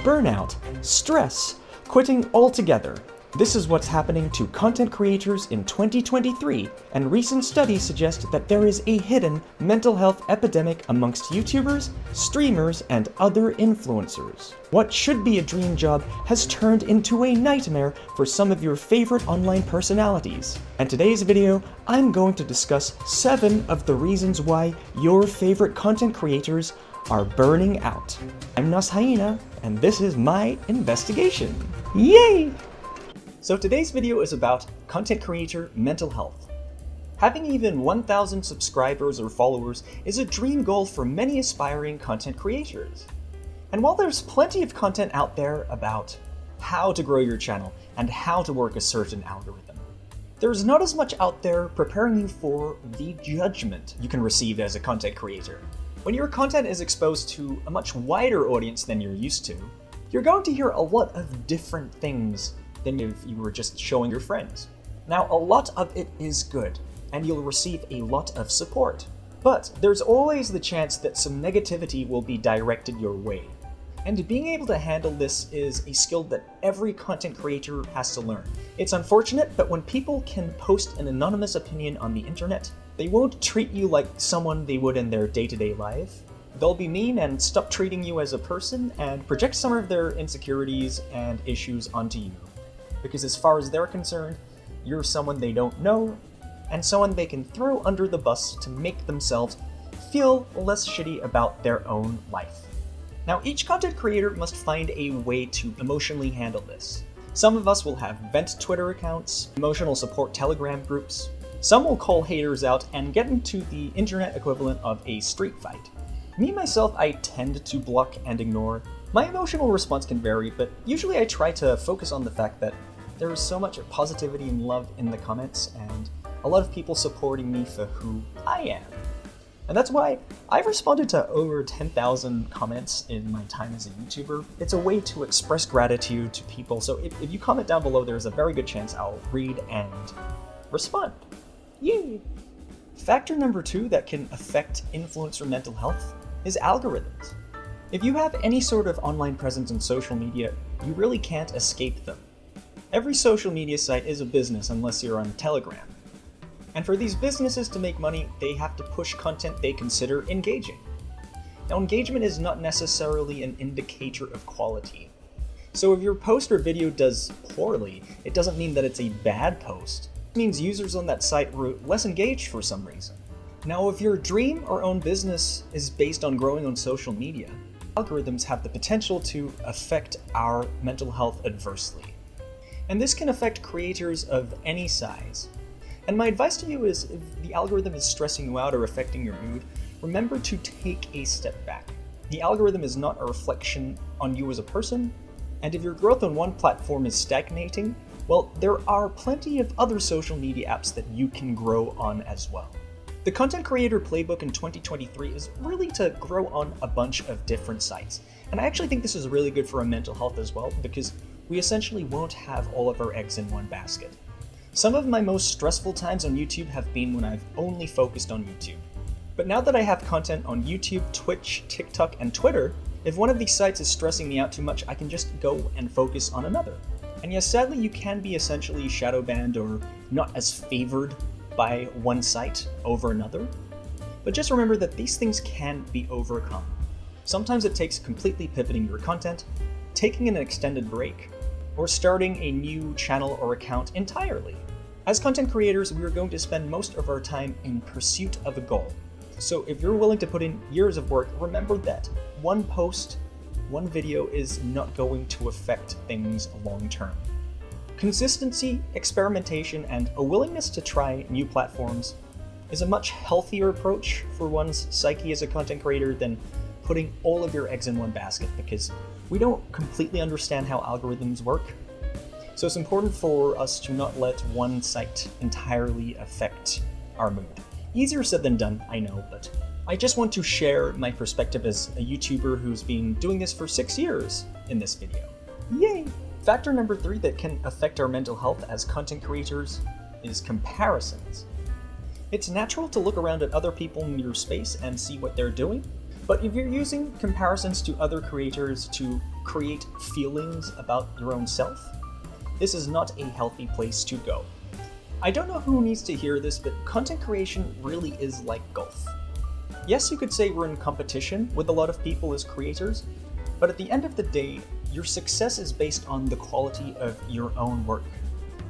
burnout, stress, quitting altogether. This is what's happening to content creators in 2023, and recent studies suggest that there is a hidden mental health epidemic amongst YouTubers, streamers, and other influencers. What should be a dream job has turned into a nightmare for some of your favorite online personalities. In today's video, I'm going to discuss 7 of the reasons why your favorite content creators are burning out. I'm Hyena, and this is my investigation. Yay! So today's video is about content creator mental health. Having even 1,000 subscribers or followers is a dream goal for many aspiring content creators. And while there's plenty of content out there about how to grow your channel and how to work a certain algorithm, there's not as much out there preparing you for the judgment you can receive as a content creator. When your content is exposed to a much wider audience than you're used to, you're going to hear a lot of different things than if you were just showing your friends. Now, a lot of it is good, and you'll receive a lot of support. But there's always the chance that some negativity will be directed your way. And being able to handle this is a skill that every content creator has to learn. It's unfortunate, but when people can post an anonymous opinion on the internet, they won't treat you like someone they would in their day-to-day life. They'll be mean and stop treating you as a person and project some of their insecurities and issues onto you. Because as far as they're concerned, you're someone they don't know, and someone they can throw under the bus to make themselves feel less shitty about their own life. Now, each content creator must find a way to emotionally handle this. Some of us will have vent Twitter accounts, emotional support Telegram groups. Some will call haters out and get into the internet equivalent of a street fight. Me, myself, I tend to block and ignore. My emotional response can vary, but usually I try to focus on the fact that there is so much positivity and love in the comments, and a lot of people supporting me for who I am. And that's why I've responded to over 10,000 comments in my time as a YouTuber. It's a way to express gratitude to people, so if you comment down below, there's a very good chance I'll read and respond. Yay! Factor number 2 that can affect influencer mental health is algorithms. If you have any sort of online presence on social media, you really can't escape them. Every social media site is a business unless you're on Telegram. And for these businesses to make money, they have to push content they consider engaging. Now, engagement is not necessarily an indicator of quality. So if your post or video does poorly, it doesn't mean that it's a bad post. It means users on that site were less engaged for some reason. Now, if your dream or own business is based on growing on social media, algorithms have the potential to affect our mental health adversely. And this can affect creators of any size. And my advice to you is, if the algorithm is stressing you out or affecting your mood, remember to take a step back. The algorithm is not a reflection on you as a person, and if your growth on one platform is stagnating, well, there are plenty of other social media apps that you can grow on as well. The Content Creator Playbook in 2023 is really to grow on a bunch of different sites. And I actually think this is really good for our mental health as well, because we essentially won't have all of our eggs in one basket. Some of my most stressful times on YouTube have been when I've only focused on YouTube. But now that I have content on YouTube, Twitch, TikTok, and Twitter, if one of these sites is stressing me out too much, I can just go and focus on another. And yes, sadly, you can be essentially shadow banned or not as favored by one site over another. But just remember that these things can be overcome. Sometimes it takes completely pivoting your content, taking an extended break, or starting a new channel or account entirely. As content creators, we are going to spend most of our time in pursuit of a goal. So if you're willing to put in years of work, remember that one post, one video is not going to affect things long term. Consistency, experimentation, and a willingness to try new platforms is a much healthier approach for one's psyche as a content creator than putting all of your eggs in one basket, because we don't completely understand how algorithms work. So it's important for us to not let one site entirely affect our mood. Easier said than done, I know, but I just want to share my perspective as a YouTuber who's been doing this for 6 years in this video. Yay! Factor number 3 that can affect our mental health as content creators is comparisons. It's natural to look around at other people in your space and see what they're doing, but if you're using comparisons to other creators to create feelings about your own self, this is not a healthy place to go. I don't know who needs to hear this, but content creation really is like golf. Yes, you could say we're in competition with a lot of people as creators, but at the end of the day, your success is based on the quality of your own work.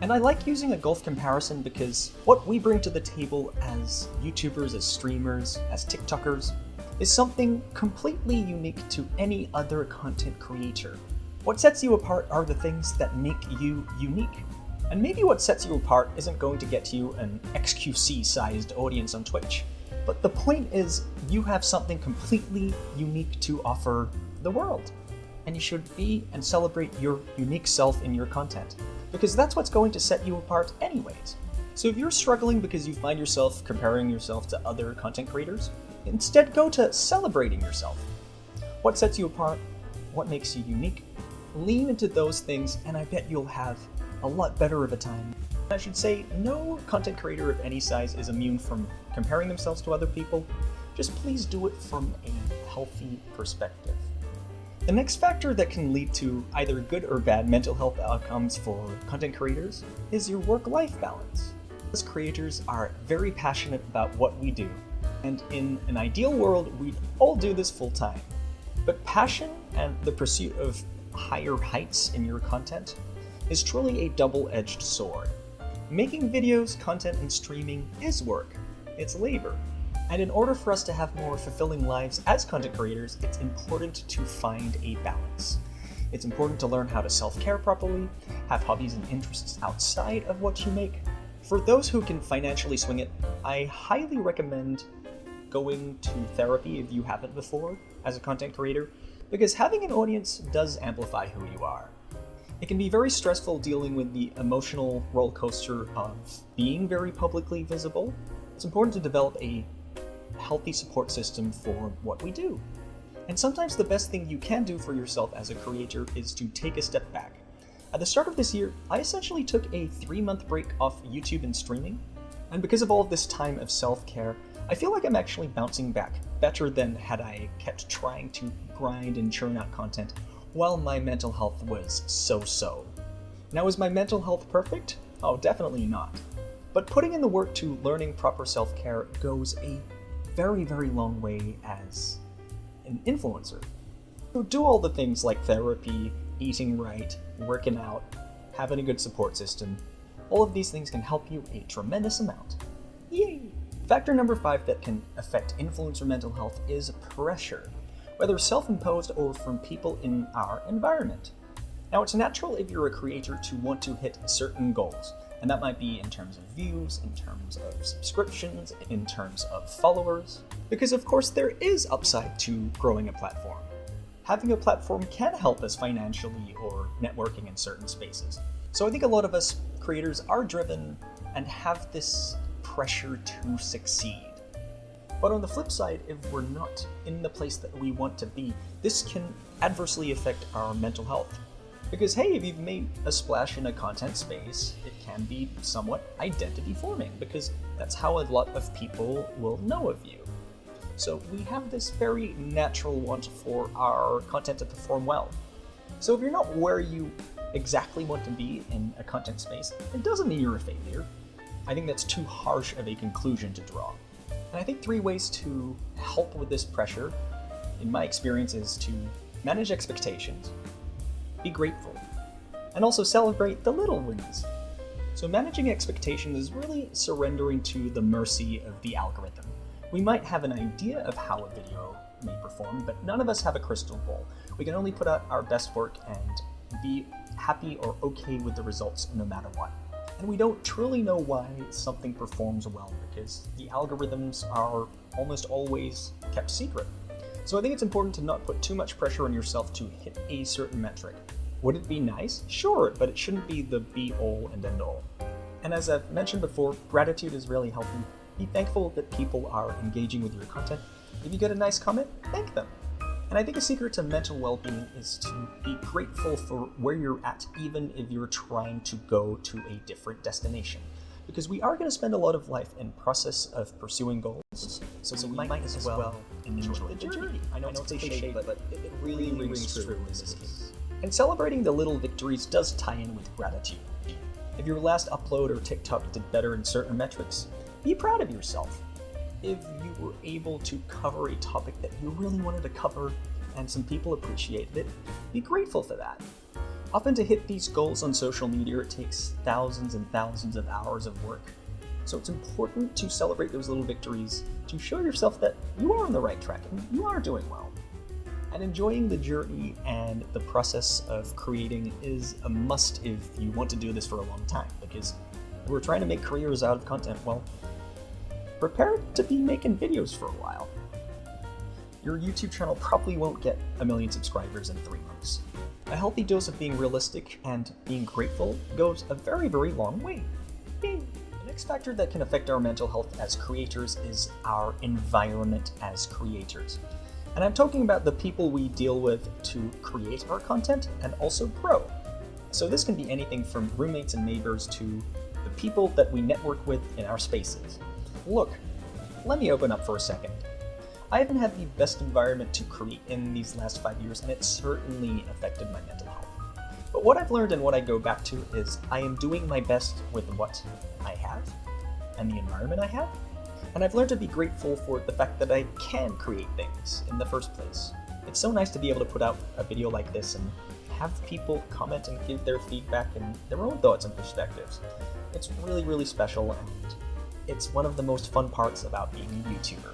And I like using a golf comparison because what we bring to the table as YouTubers, as streamers, as TikTokers, is something completely unique to any other content creator. What sets you apart are the things that make you unique. And maybe what sets you apart isn't going to get you an XQC-sized audience on Twitch. But the point is, you have something completely unique to offer the world. And you should be and celebrate your unique self in your content, because that's what's going to set you apart anyways. So if you're struggling because you find yourself comparing yourself to other content creators, instead go to celebrating yourself. What sets you apart? What makes you unique? Lean into those things, and I bet you'll have a lot better of a time. I should say, no content creator of any size is immune from comparing themselves to other people. Just please do it from a healthy perspective. The next factor that can lead to either good or bad mental health outcomes for content creators is your work-life balance. As creators are very passionate about what we do, and in an ideal world, we'd all do this full-time. But passion and the pursuit of higher heights in your content is truly a double-edged sword. Making videos, content, and streaming is work. It's labor. And in order for us to have more fulfilling lives as content creators, it's important to find a balance. It's important to learn how to self-care properly, have hobbies and interests outside of what you make. For those who can financially swing it, I highly recommend going to therapy if you haven't before as a content creator, because having an audience does amplify who you are. It can be very stressful dealing with the emotional roller coaster of being very publicly visible. It's important to develop a healthy support system for what we do. And sometimes the best thing you can do for yourself as a creator is to take a step back. At the start of this year, I essentially took a 3-month break off YouTube and streaming, and because of all of this time of self-care, I feel like I'm actually bouncing back better than had I kept trying to grind and churn out content while my mental health was so-so. Now, is my mental health perfect? Oh, definitely not. But putting in the work to learning proper self-care goes a very, very long way as an influencer. So do all the things like therapy, eating right, working out, having a good support system. All of these things can help you a tremendous amount. Yay! Factor number 5 that can affect influencer mental health is pressure, whether self-imposed or from people in our environment. Now, it's natural if you're a creator to want to hit certain goals, and that might be in terms of views, in terms of subscriptions, in terms of followers, because of course there is upside to growing a platform. Having a platform can help us financially or networking in certain spaces. So I think a lot of us creators are driven and have this pressure to succeed. But on the flip side, if we're not in the place that we want to be, this can adversely affect our mental health. Because hey, if you've made a splash in a content space, it can be somewhat identity forming, because that's how a lot of people will know of you. So we have this very natural want for our content to perform well. So if you're not where you exactly want to be in a content space, it doesn't mean you're a failure. I think that's too harsh of a conclusion to draw. And I think 3 ways to help with this pressure, in my experience, is to manage expectations, be grateful, and also celebrate the little wins. So managing expectations is really surrendering to the mercy of the algorithm. We might have an idea of how a video may perform, but none of us have a crystal ball. We can only put out our best work and be happy or okay with the results no matter what. And we don't truly know why something performs well, because the algorithms are almost always kept secret. So I think it's important to not put too much pressure on yourself to hit a certain metric. Would it be nice? Sure, but it shouldn't be the be-all and end-all. And as I've mentioned before, gratitude is really healthy. Be thankful that people are engaging with your content. If you get a nice comment, thank them. And I think a secret to mental well-being is to be grateful for where you're at, even if you're trying to go to a different destination. because we are going to spend a lot of life in process of pursuing goals, so we might as well enjoy the journey. I know it's cliche, but it really rings true in this case. And celebrating the little victories does tie in with gratitude. If your last upload or TikTok did better in certain metrics, be proud of yourself. If you were able to cover a topic that you really wanted to cover and some people appreciated it, be grateful for that. Often to hit these goals on social media, it takes thousands and thousands of hours of work. So it's important to celebrate those little victories to show yourself that you are on the right track and you are doing well. And enjoying the journey and the process of creating is a must if you want to do this for a long time, because if we're trying to make careers out of content, well, prepare to be making videos for a while. Your YouTube channel probably won't get 1 million subscribers in 3 months. A healthy dose of being realistic and being grateful goes a very, very long way. Yay! The next factor that can affect our mental health as creators is our environment as creators. And I'm talking about the people we deal with to create our content and also grow. So this can be anything from roommates and neighbors to the people that we network with in our spaces. Look, let me open up for a second. I haven't had the best environment to create in these last 5 years, and it certainly affected my mental health. But what I've learned and what I go back to is I am doing my best with what I have and the environment I have. And I've learned to be grateful for the fact that I can create things in the first place. It's so nice to be able to put out a video like this and have people comment and give their feedback and their own thoughts and perspectives. It's really, really special, and it's one of the most fun parts about being a YouTuber.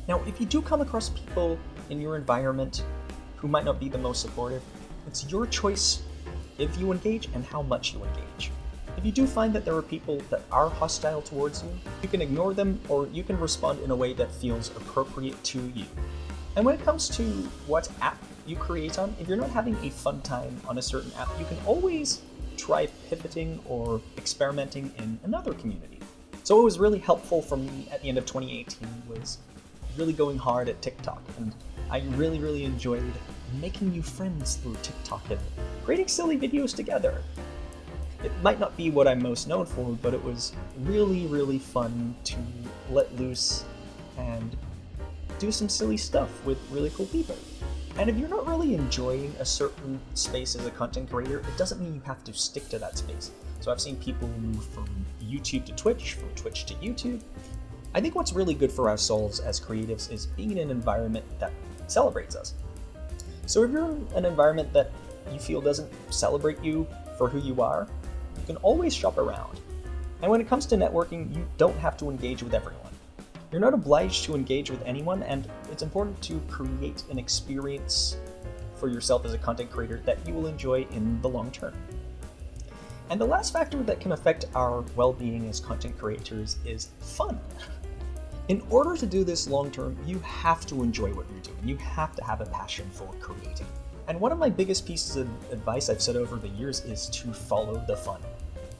Now, if you do come across people in your environment who might not be the most supportive, it's your choice if you engage and how much you engage. If you do find that there are people that are hostile towards you, you can ignore them or you can respond in a way that feels appropriate to you. And when it comes to what app you create on, if you're not having a fun time on a certain app, you can always try pivoting or experimenting in another community. So what was really helpful for me at the end of 2018 was really going hard at TikTok, and I really, really enjoyed making new friends through TikTok and creating silly videos together. It might not be what I'm most known for, but it was really, really fun to let loose and do some silly stuff with really cool people. And if you're not really enjoying a certain space as a content creator, it doesn't mean you have to stick to that space. So I've seen people move from YouTube to Twitch, from Twitch to YouTube. I think what's really good for our souls as creatives is being in an environment that celebrates us. So if you're in an environment that you feel doesn't celebrate you for who you are, you can always shop around. And when it comes to networking, you don't have to engage with everyone. You're not obliged to engage with anyone, and it's important to create an experience for yourself as a content creator that you will enjoy in the long term. And the last factor that can affect our well-being as content creators is fun. In order to do this long term, you have to enjoy what you're doing. You have to have a passion for creating. And one of my biggest pieces of advice I've said over the years is to follow the fun.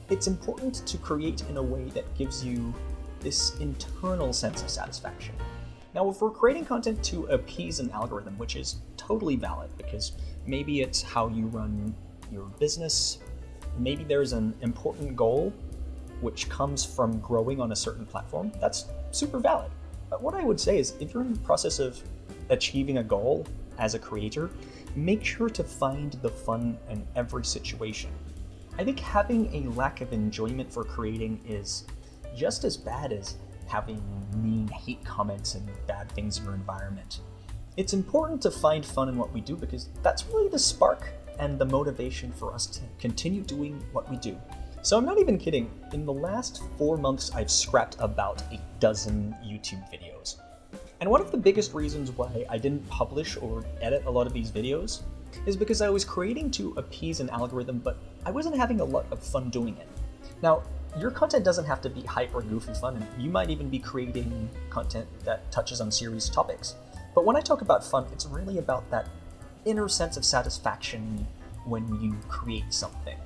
It's important to create in a way that gives you this internal sense of satisfaction. Now, if we're creating content to appease an algorithm, which is totally valid because maybe it's how you run your business, maybe there's an important goal which comes from growing on a certain platform, that's super valid. But what I would say is if you're in the process of achieving a goal as a creator, make sure to find the fun in every situation. I think having a lack of enjoyment for creating is just as bad as having mean hate comments and bad things in your environment. It's important to find fun in what we do because that's really the spark and the motivation for us to continue doing what we do. So I'm not even kidding, in the last 4 months I've scrapped about 12 YouTube videos. And one of the biggest reasons why I didn't publish or edit a lot of these videos is because I was creating to appease an algorithm, but I wasn't having a lot of fun doing it. Now, your content doesn't have to be hype or goofy fun, and you might even be creating content that touches on serious topics. But when I talk about fun, it's really about that inner sense of satisfaction when you create something.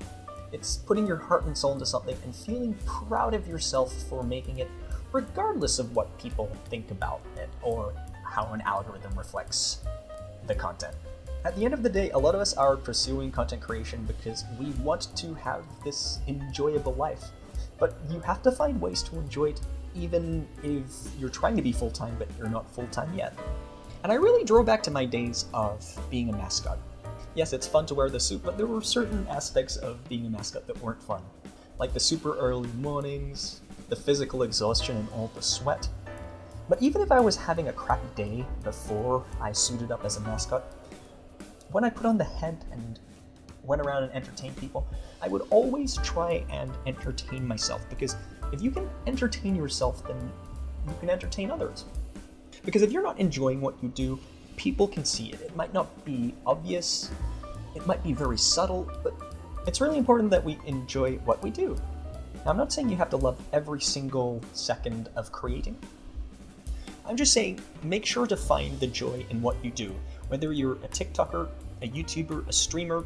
It's putting your heart and soul into something and feeling proud of yourself for making it, regardless of what people think about it or how an algorithm reflects the content. At the end of the day, a lot of us are pursuing content creation because we want to have this enjoyable life. but you have to find ways to enjoy it even if you're trying to be full-time but you're not full-time yet. And I really drove back to my days of being a mascot. Yes, it's fun to wear the suit, but there were certain aspects of being a mascot that weren't fun. Like the super early mornings, the physical exhaustion and all the sweat. But even if I was having a crappy day before I suited up as a mascot, when I put on the head and went around and entertained people, I would always try and entertain myself, because if you can entertain yourself, then you can entertain others. Because if you're not enjoying what you do, people can see it. It might not be obvious, it might be very subtle, but it's really important that we enjoy what we do. Now, I'm not saying you have to love every single second of creating. I'm just saying, make sure to find the joy in what you do. Whether you're a TikToker, a YouTuber, a streamer,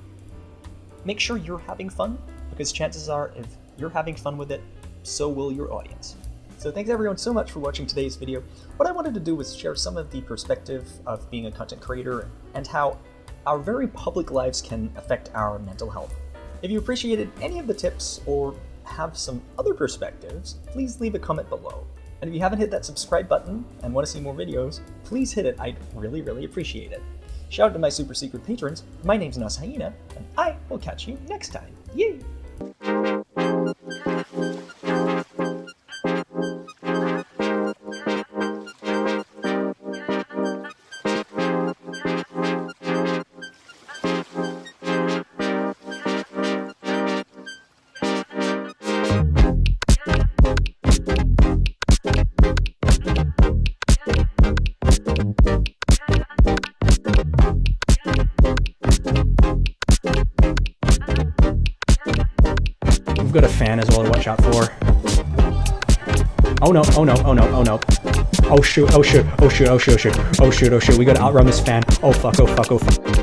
make sure you're having fun, because chances are if you're having fun with it, so will your audience. So thanks everyone so much for watching today's video. What I wanted to do was share some of the perspective of being a content creator and how our very public lives can affect our mental health. If you appreciated any of the tips or have some other perspectives, please leave a comment below. And if you haven't hit that subscribe button and want to see more videos, please hit it. I'd really appreciate it. Shout out to my super secret patrons. My name's Hyena, and I will catch you next time. Yay! We've got a fan as well to watch out for. Oh no, oh no, oh no, oh no. Oh shoot, oh shoot, oh shoot, oh shoot, oh shoot, oh shoot, oh shoot. We gotta outrun this fan. Oh fuck, oh fuck, oh fuck.